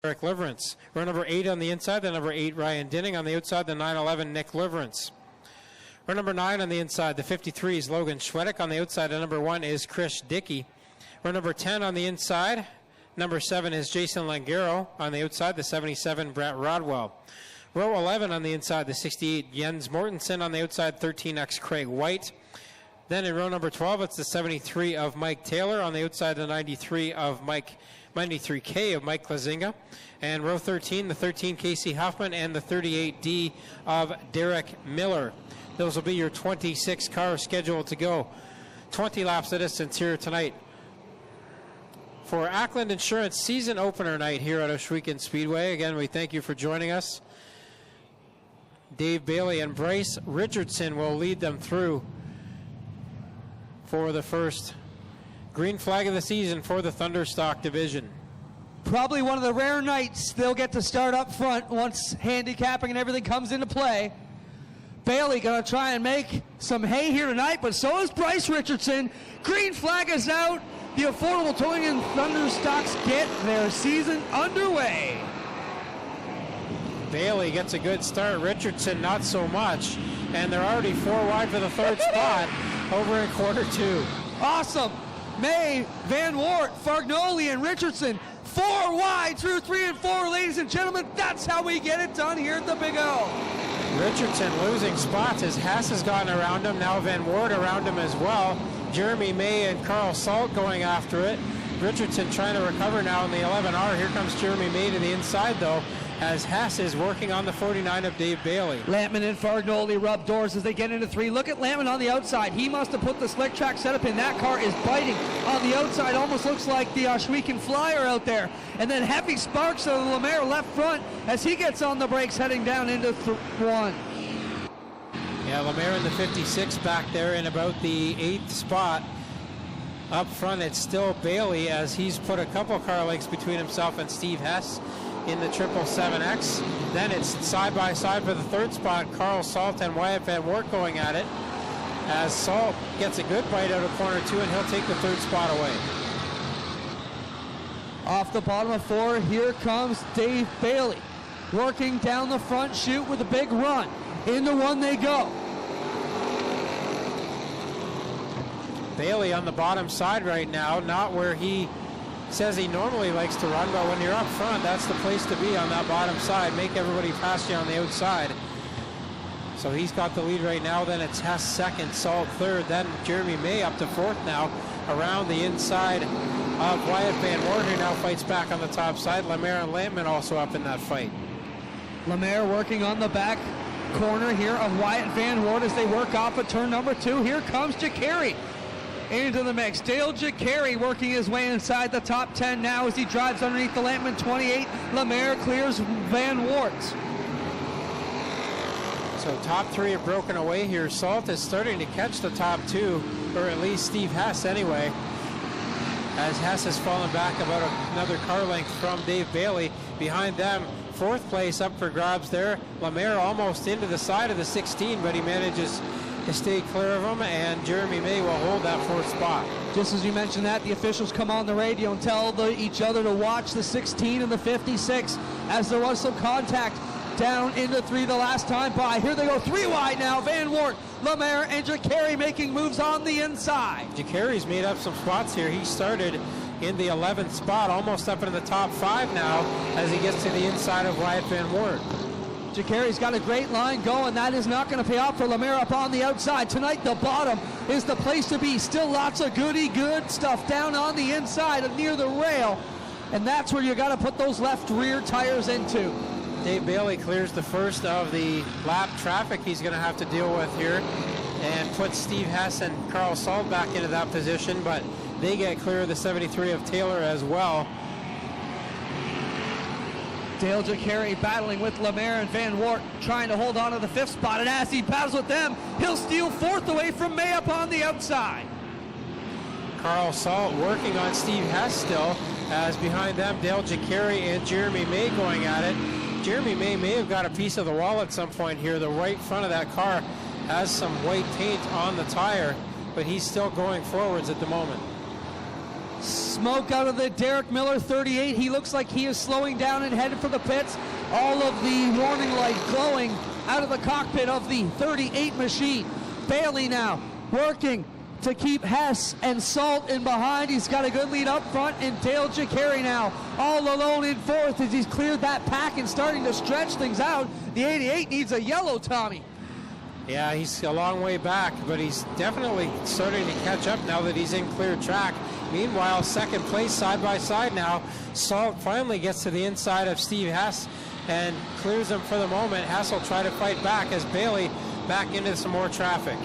Eric Liverance. Row number 8 on the inside, the number 8 Ryan Dinning. On the outside, the 9-11 Nick Liverance. Row number 9 on the inside, the 53 is Logan Schwedick. On the outside, the number 1 is Chris Dickey. Row number 10 on the inside, number 7 is Jason Langaro. On the outside, the 77 Brett Rodwell. Row 11 on the inside, the 68 Jens Mortensen. On the outside, 13X Craig White. Then in row number 12, it's the 73 of Mike Taylor. On the outside, the 93K of Mike Klazinga. And row 13, the 13 Casey Huffman and the 38D of Derek Miller. Those will be your 26 cars scheduled to go 20 laps of distance here tonight for Ackland Insurance season opener night here at Ohsweken Speedway. Again, we thank you for joining us. Dave Bailey and Bryce Richardson will lead them through for the first green flag of the season for the Thunderstock division. Probably one of the rare nights they'll get to start up front once handicapping and everything comes into play. Bailey going to try and make some hay here tonight, but so is Bryce Richardson. Green flag is out. The Affordable Towing and Thunderstocks get their season underway. Bailey gets a good start. Richardson not so much. And they're already 4 wide for the third spot over in quarter 2. Awesome. May, Van Wart, Fargnoli, and Richardson 4 wide through 3 and 4, ladies and gentlemen. That's how we get it done here at the Big O. Richardson losing spots as Hess has gotten around him. Now Van Wart around him as well. Jeremy May and Carl Salt going after it. Richardson trying to recover now in the 11R. Here comes Jeremy May to the inside, though, as Hess is working on the 49 of Dave Bailey. Lampman and Fargnoli rub doors as they get into 3. Look at Lampman on the outside. He must have put the slick track setup in. That car is biting on the outside. Almost looks like the Ohsweken Flyer out there. And then heavy sparks of the Lemaire left front as he gets on the brakes heading down into 1. Yeah, Lemaire in the 56 back there in about the 8th spot. Up front, it's still Bailey as he's put a couple car lengths between himself and Steve Hess in the 777X. Then it's side by side for the 3rd spot, Carl Salt and Wyatt Van Wart going at it, as Salt gets a good bite out of corner 2 and he'll take the 3rd spot away. Off the bottom of 4, here comes Dave Bailey, working down the front chute with a big run. Into 1 they go. Bailey on the bottom side right now, not where he says he normally likes to run, but when you're up front, that's the place to be on that bottom side. Make everybody pass you on the outside. So he's got the lead right now. Then it's Hess 2nd, Salt 3rd. Then Jeremy May up to 4th now, around the inside of Wyatt Van Wart, who now fights back on the top side. Lemaire and Lampman also up in that fight. Lemaire working on the back corner here of Wyatt Van Wart as they work off of turn number 2. Here comes Jacari into the mix. Dale Jacari working his way inside the top 10 now as he drives underneath the Lampman 28. Lemaire clears Van Wart. So top 3 have broken away here. Salt is starting to catch the top 2, or at least Steve Hess anyway, as Hess has fallen back about another car length from Dave Bailey. Behind them, 4th place up for grabs there. Lemaire almost into the side of the 16, but he manages to stay clear of him, and Jeremy May will hold that 4th spot. Just as you mentioned that, the officials come on the radio and tell each other to watch the 16 and the 56 as there was some contact down into 3 the last time by. Here they go 3 wide now. Van Wart, Lemaire, and Jacari making moves on the inside. Jacari's made up some spots here. He started in the 11th spot, almost up in the top 5 now as he gets to the inside of Wyatt Van Wart. Jacari's got a great line going. That is not going to pay off for Lemaire up on the outside. Tonight, the bottom is the place to be. Still lots of good stuff down on the inside and near the rail. And that's where you got to put those left rear tires into. Dave Bailey clears the first of the lap traffic he's going to have to deal with here and puts Steve Hess and Carl Salt back into that position, but they get clear of the 73 of Taylor as well. Dale Jacari battling with Lemaire and Van Wart, trying to hold on to the 5th spot, and as he battles with them, he'll steal 4th away from May up on the outside. Carl Salt working on Steve Hess still, as behind them, Dale Jacari and Jeremy May going at it. Jeremy may have got a piece of the wall at some point here. The right front of that car has some white paint on the tire, but he's still going forwards at the moment. Smoke out of the Derek Miller 38. He looks like he is slowing down and headed for the pits. All of the warning light glowing out of the cockpit of the 38 machine. Bailey now working to keep Hess and Salt in behind. He's got a good lead up front, and Dale Jacari now all alone in fourth as he's cleared that pack and starting to stretch things out. The 88 needs a yellow, Tommy. Yeah, he's a long way back, but he's definitely starting to catch up now that he's in clear track. Meanwhile, second place side by side now. Salt finally gets to the inside of Steve Hess and clears him for the moment. Hess will try to fight back as Bailey back into some more traffic.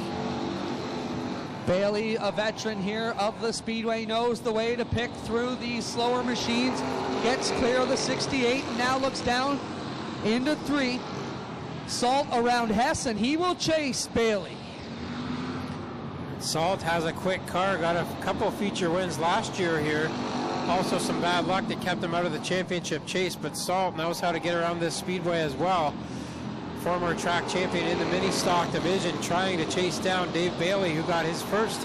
Bailey, a veteran here of the Speedway, knows the way to pick through these slower machines. Gets clear of the 68 and now looks down into 3. Salt around Hess, and he will chase Bailey. Salt has a quick car, got a couple feature wins last year here. Also some bad luck that kept him out of the championship chase, but Salt knows how to get around this speedway as well. Former track champion in the mini stock division, trying to chase down Dave Bailey, who got his first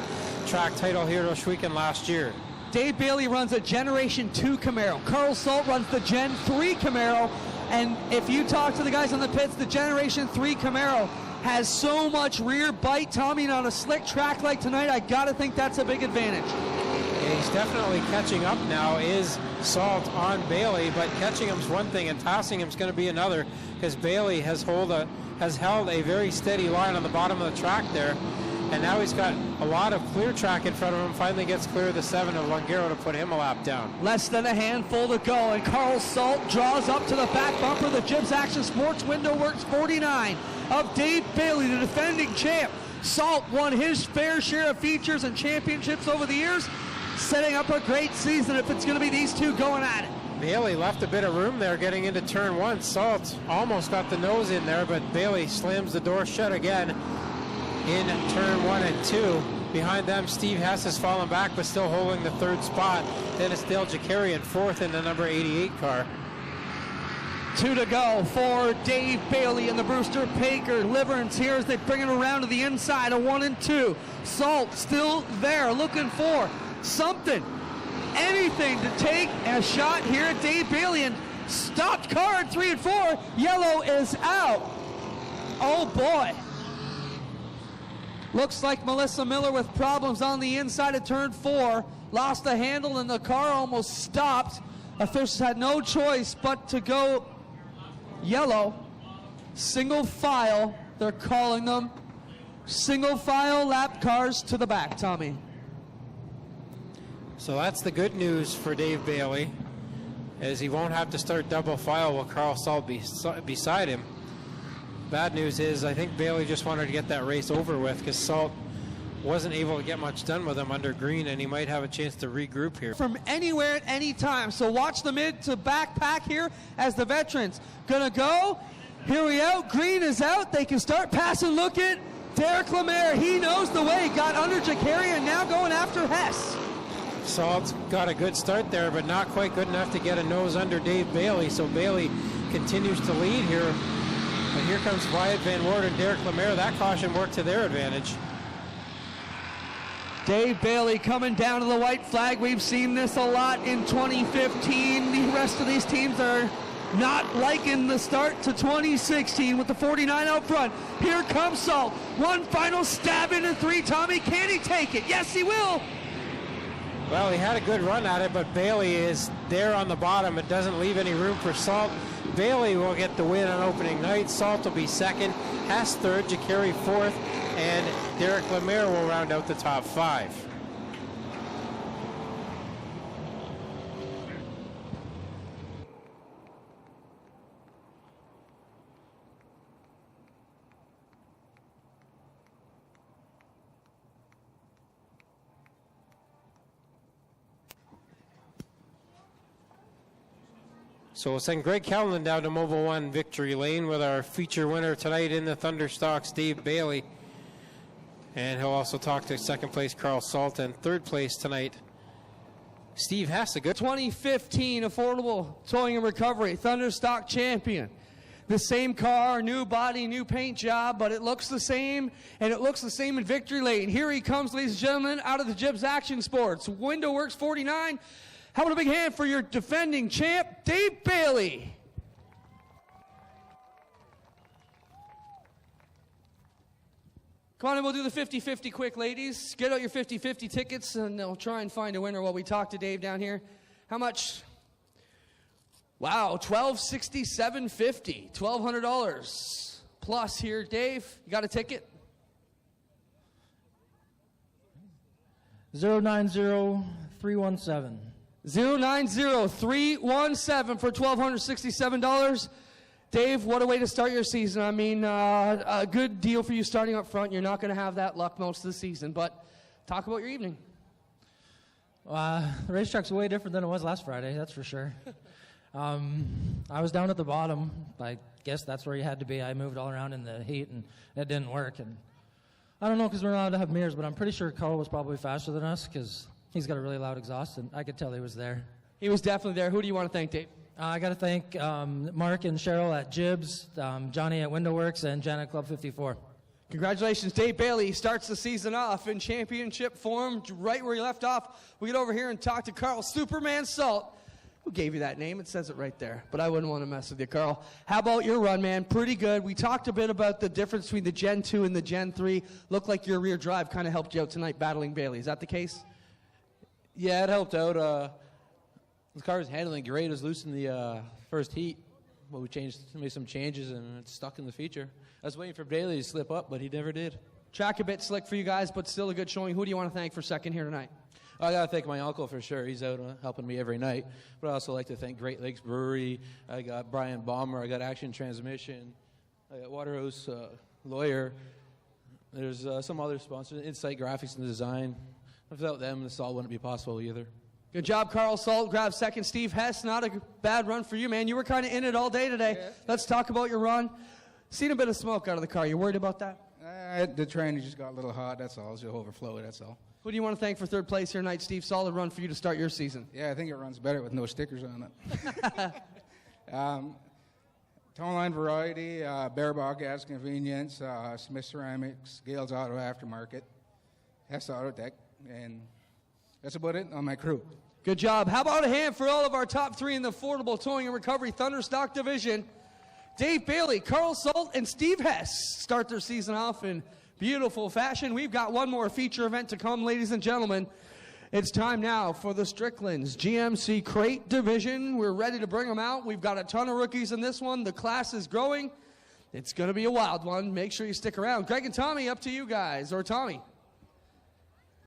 track title here at Oshwegan last year. Dave Bailey runs a Generation 2 Camaro. Carl Salt runs the Gen 3 Camaro. And if you talk to the guys on the pits, the Generation 3 Camaro has so much rear bite, Tommy, and on a slick track like tonight, I gotta think that's a big advantage. Yeah, he's definitely catching up now, is Salt on Bailey, but catching him's one thing and passing him's going to be another, because Bailey has held a very steady line on the bottom of the track there, and now he's got a lot of clear track in front of him. Finally gets clear of the 7 of Longaro to put him a lap down. Less than a handful to go, and Carl Salt draws up to the back bumper. The Jibs Action Sports Window Works 49 of Dave Bailey, the defending champ. Salt won his fair share of features and championships over the years, setting up a great season if it's going to be these two going at it. Bailey left a bit of room there getting into turn 1. Salt almost got the nose in there, but Bailey slams the door shut again in turn 1 and 2. Behind them, Steve Hess has fallen back, but still holding the 3rd spot. Then it's Dale Jacari in 4th in the number 88 car. 2 to go for Dave Bailey and the Brewster Packard Liverance here as they bring it around to the inside of 1 and 2. Salt still there looking for something, anything to take a shot here at Dave Bailey, and stopped car at 3 and 4. Yellow is out. Oh boy. Looks like Melissa Miller with problems on the inside of turn 4. Lost the handle and the car almost stopped. Officials had no choice but to go yellow. Single file, they're calling them. Single file lap cars to the back, Tommy. So that's the good news for Dave Bailey, as he won't have to start double file with Carl Salt beside him. Bad news is I think Bailey just wanted to get that race over with, because Salt wasn't able to get much done with him under green, and he might have a chance to regroup here. From anywhere at any time. So watch the mid to back pack here as the veterans gonna go. Here we go. Green is out. They can start passing. Look at Derek Lemaire. He knows the way. Got under Jacari and now going after Hess. Salt's got a good start there, but not quite good enough to get a nose under Dave Bailey. So Bailey continues to lead here. But here comes Wyatt Van Wert and Derek Lemaire. That caution worked to their advantage. Dave Bailey coming down to the white flag. We've seen this a lot in 2015. The rest of these teams are not liking the start to 2016 with the 49 out front. Here comes Salt. One final stab into 3. Tommy, can he take it? Yes, he will. Well, he had a good run at it, but Bailey is there on the bottom. It doesn't leave any room for Salt. Bailey will get the win on opening night. Salt will be 2nd, Hess 3rd, Jacari 4th, and Derek Lemaire will round out the top 5. So we'll send Greg Callan down to Mobile One Victory Lane with our feature winner tonight in the Thunderstocks, Dave Bailey. And he'll also talk to 2nd place Carl Salt, and 3rd place tonight Steve Hess. A good 2015 Affordable Towing and Recovery Thunderstock champion. the same car, new body, new paint job, but it looks the same, and it looks the same in victory lane. Here he comes, ladies and gentlemen, out of the Jibs Action Sports. Window Works 49. How about a big hand for your defending champ, Dave Bailey. Come on in, we'll do the 50-50 quick, ladies. Get out your 50-50 tickets, and we'll try and find a winner while we talk to Dave down here. How much? Wow, $1,267.50, $1,200 plus here. Dave, you got a ticket? 090317. 090317 for $1,267. Dave, what a way to start your season. I mean, a good deal for you starting up front. You're not going to have that luck most of the season, but talk about your evening. The racetrack's way different than it was last Friday, that's for sure. I was down at the bottom. I guess that's where you had to be. I moved all around in the heat, and it didn't work. And I don't know because we're not allowed to have mirrors, but I'm pretty sure Carl was probably faster than us because he's got a really loud exhaust, and I could tell he was there. He was definitely there. Who do you want to thank, Dave? I got to thank Mark and Cheryl at Jibs, Johnny at Window Works, and Janet Club 54. Congratulations, Dave Bailey starts the season off in championship form, right where he left off. We get over here and talk to Carl Superman Salt. Who gave you that name? It says it right there, but I wouldn't want to mess with you, Carl. How about your run, man? Pretty good. We talked a bit about the difference between the Gen 2 and the Gen 3. Looked like your rear drive kind of helped you out tonight battling Bailey. Is that the case? Yeah, it helped out. The car was handling great. It was loose in the first heat, but we made some changes, and it's stuck in the feature. I was waiting for Bailey to slip up, but he never did. Track a bit slick for you guys, but still a good showing. Who do you want to thank for second here tonight? I got to thank my uncle for sure. He's out helping me every night. But I also like to thank Great Lakes Brewery. I got Brian Balmer. I got Action Transmission. I got Waterhouse Lawyer. There's some other sponsors, Insight Graphics and Design. Without them, this all wouldn't be possible either. Good job, Carl Salt. Grab second. Steve Hess, not a bad run for you, man. You were kind of in it all day today. Yeah. Let's talk about your run. Seen a bit of smoke out of the car. You worried about that? The train just got a little hot, that's all. It's just overflowed, that's all. Who do you want to thank for third place here tonight, Steve? Solid run for you to start your season. Yeah, I think it runs better with no stickers on it. Tone Line Variety, Bearbog Gas Convenience, Smith Ceramics, Gales Auto Aftermarket, Hess Auto Tech, and that's about it on my crew. Good job. How about a hand for all of our top three in the affordable towing and recovery Thunderstock division? Dave Bailey, Carl Salt, and Steve Hess start their season off in beautiful fashion. We've got one more feature event to come, ladies and gentlemen. It's time now for the Strickland's GMC Crate division. We're ready to bring them out. We've got a ton of rookies in this one. The class is growing. It's going to be a wild one. Make sure you stick around. Greg and Tommy, up to you guys. Or Tommy.